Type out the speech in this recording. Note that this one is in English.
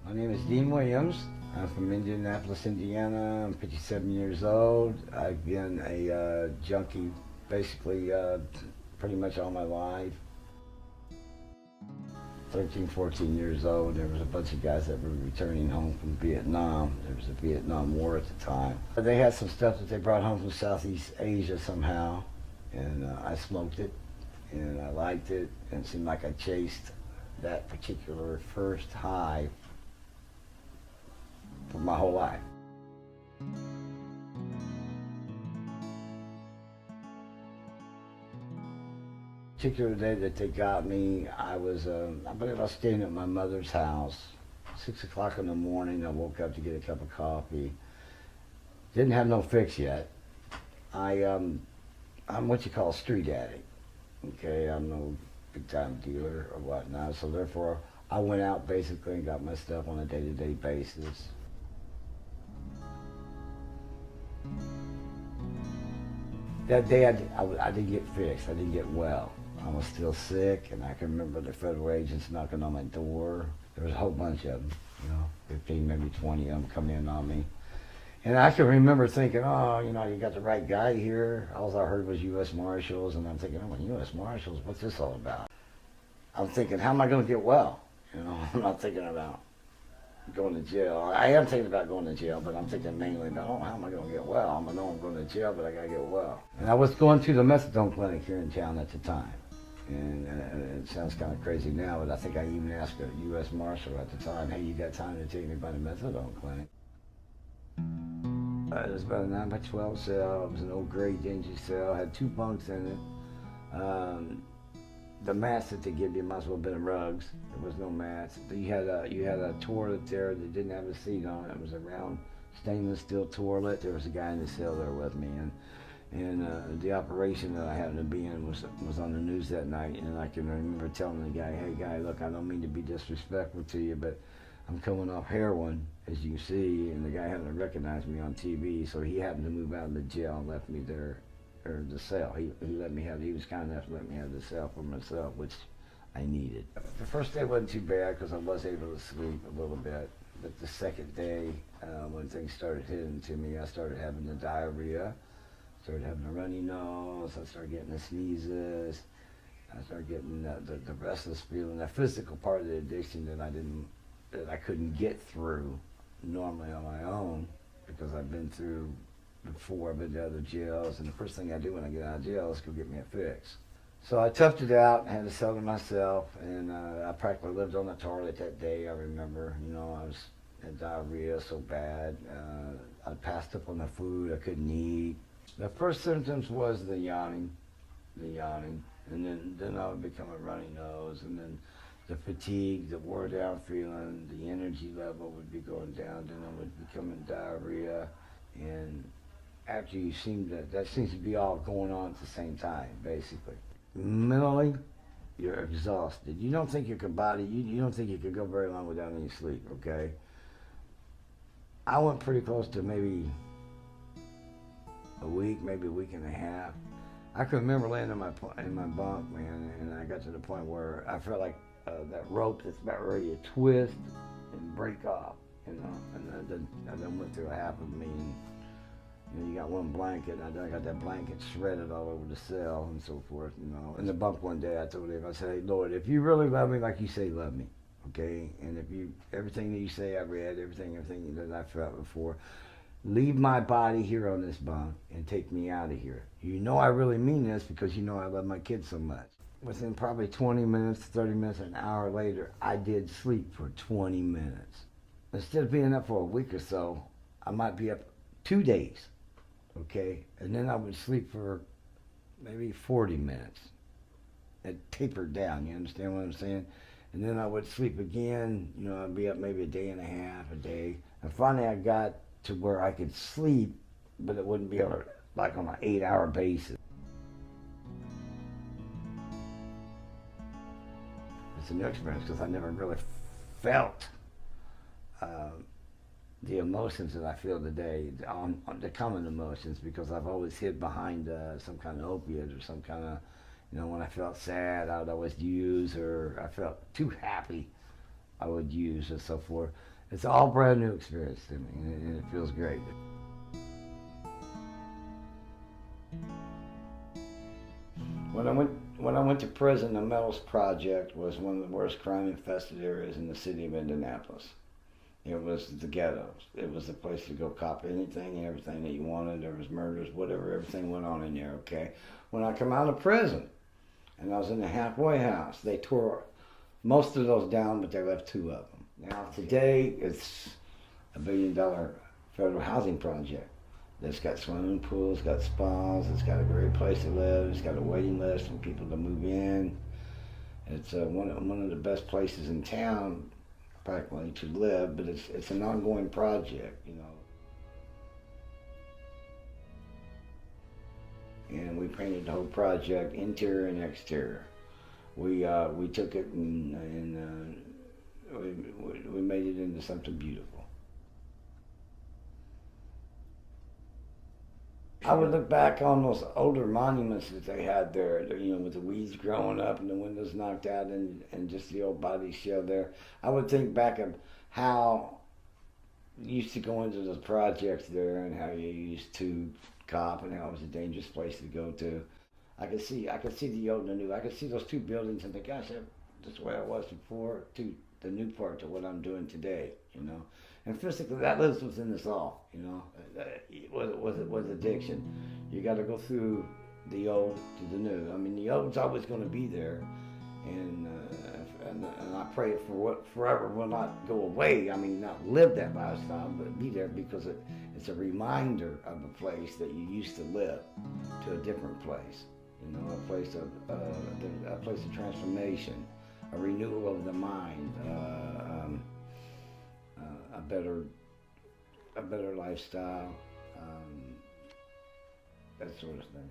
My name is Dean Williams. I'm from Indianapolis, Indiana. I'm 57 years old. I've been a junkie basically pretty much all my life. 13, 14 years old. There was a bunch of guys that were returning home from Vietnam. There was a Vietnam War at the time. They had some stuff that they brought home from Southeast Asia somehow, and I smoked it, and I liked it, and it seemed like I chased that particular first high for my whole life. Particular day that they got me, I believe I was staying at my mother's house. 6 o'clock in the morning, I woke up to get a cup of coffee. Didn't have no fix yet. I'm what you call a street addict. Okay, I'm no big time dealer or whatnot, so therefore I went out basically and got my stuff on a day-to-day basis. That day I didn't get fixed, I didn't get well. I was still sick, and I can remember the federal agents knocking on my door. There was a whole bunch of them, 15, maybe 20 of them coming in on me. And I can remember thinking, oh, you got the right guy here. All I heard was U.S. Marshals, and I'm thinking, oh, U.S. Marshals, what's this all about? I'm thinking, how am I going to get well? I'm not thinking about going to jail. I am thinking about going to jail, but I'm thinking mainly about, oh, how am I going to get well? I know I'm going to jail, but I got to get well. And I was going to the methadone clinic here in town at the time. And it sounds kind of crazy now, but I think I even asked a U.S. Marshal at the time, hey, you got time to take me by the methadone clinic? It was about a 9 by 12 cell. It was an old gray dingy cell, had 2 bunks in it. The mats that they give you might as well have been rugs. There was no mats. You had a toilet there that didn't have a seat on it. It was a round stainless steel toilet. There was a guy in the cell there with me, and the operation that I happened to be in was on the news that night. And I can remember telling the guy, hey guy, look, I don't mean to be disrespectful to you, but I'm coming off heroin, as you see, and the guy happened to recognize me on TV, so he happened to move out of the jail and left me there, or the cell. He was kind enough to let me have the cell for myself, which I needed. The first day wasn't too bad because I was able to sleep a little bit, but the second day, when things started hitting to me, I started having the diarrhea, started having a runny nose, I started getting the sneezes, I started getting the restless feeling, the physical part of the addiction that I couldn't get through normally on my own, because I've been through before. I've been to other jails, and the first thing I do when I get out of jail is go get me a fix. So I toughed it out, had to sell to myself, and I practically lived on the toilet that day. I remember, I had diarrhea so bad. I passed up on the food, I couldn't eat. The first symptoms was the yawning, and then I would become a runny nose, and then the fatigue, the wore down feeling, the energy level would be going down, then I would become in diarrhea, and after that seems to be all going on at the same time, basically. Mentally, you're exhausted. You don't think you can go very long without any sleep, okay? I went pretty close to maybe a week, maybe a week and a half. I can remember laying in my bunk, man, and I got to the point where I felt like that rope that's about ready to twist and break off, and I then went through half of me, and you got one blanket, and I got that blanket shredded all over the cell and so forth, In the bunk one day, I told him, I said, hey, Lord, if you really love me like you say love me, okay, and everything that you say I read, everything that I felt before, leave my body here on this bunk and take me out of here. I really mean this because I love my kids so much. Within probably 20 minutes, 30 minutes, an hour later, I did sleep for 20 minutes. Instead of being up for a week or so, I might be up 2 days, okay? And then I would sleep for maybe 40 minutes. It tapered down, you understand what I'm saying? And then I would sleep again, I'd be up maybe a day and a half, a day. And finally I got to where I could sleep, but it wouldn't be like on an 8-hour basis. It's a new experience because I never really felt the emotions that I feel today, on the common emotions, because I've always hid behind some kind of opiate or some kind of, when I felt sad, I would always use, or I felt too happy, I would use, and so forth. It's all brand new experience to me, and it feels great. When I went to prison, the Metals Project was one of the worst crime-infested areas in the city of Indianapolis. It was the ghettos. It was the place to go cop anything and everything that you wanted. There was murders, whatever, everything went on in there, okay? When I come out of prison, and I was in the halfway house, they tore most of those down, but they left two of them. Now, today, it's $1 billion federal housing project that's got swimming pools, got spas, it's got a great place to live, it's got a waiting list for people to move in. It's one of the best places in town, practically, to live, but it's an ongoing project, you know. And we painted the whole project, interior and exterior. We took it and we made it into something beautiful. I would look back on those older monuments that they had there, you know, with the weeds growing up and the windows knocked out and just the old body shell there. I would think back of how you used to go into those projects there and how you used to cop and how it was a dangerous place to go to. I could see the old and the new. I could see those two buildings and think, gosh, that's the way I was before to the new part to what I'm doing today, you know. And physically, that lives within us all, you know. With addiction, you got to go through the old to the new. I mean, the old's always going to be there, and I pray it for what forever will not go away. I mean, not live that lifestyle, but be there because it's a reminder of a place that you used to live to a different place. You know, a place of transformation, a renewal of the mind, a better lifestyle, that sort of thing.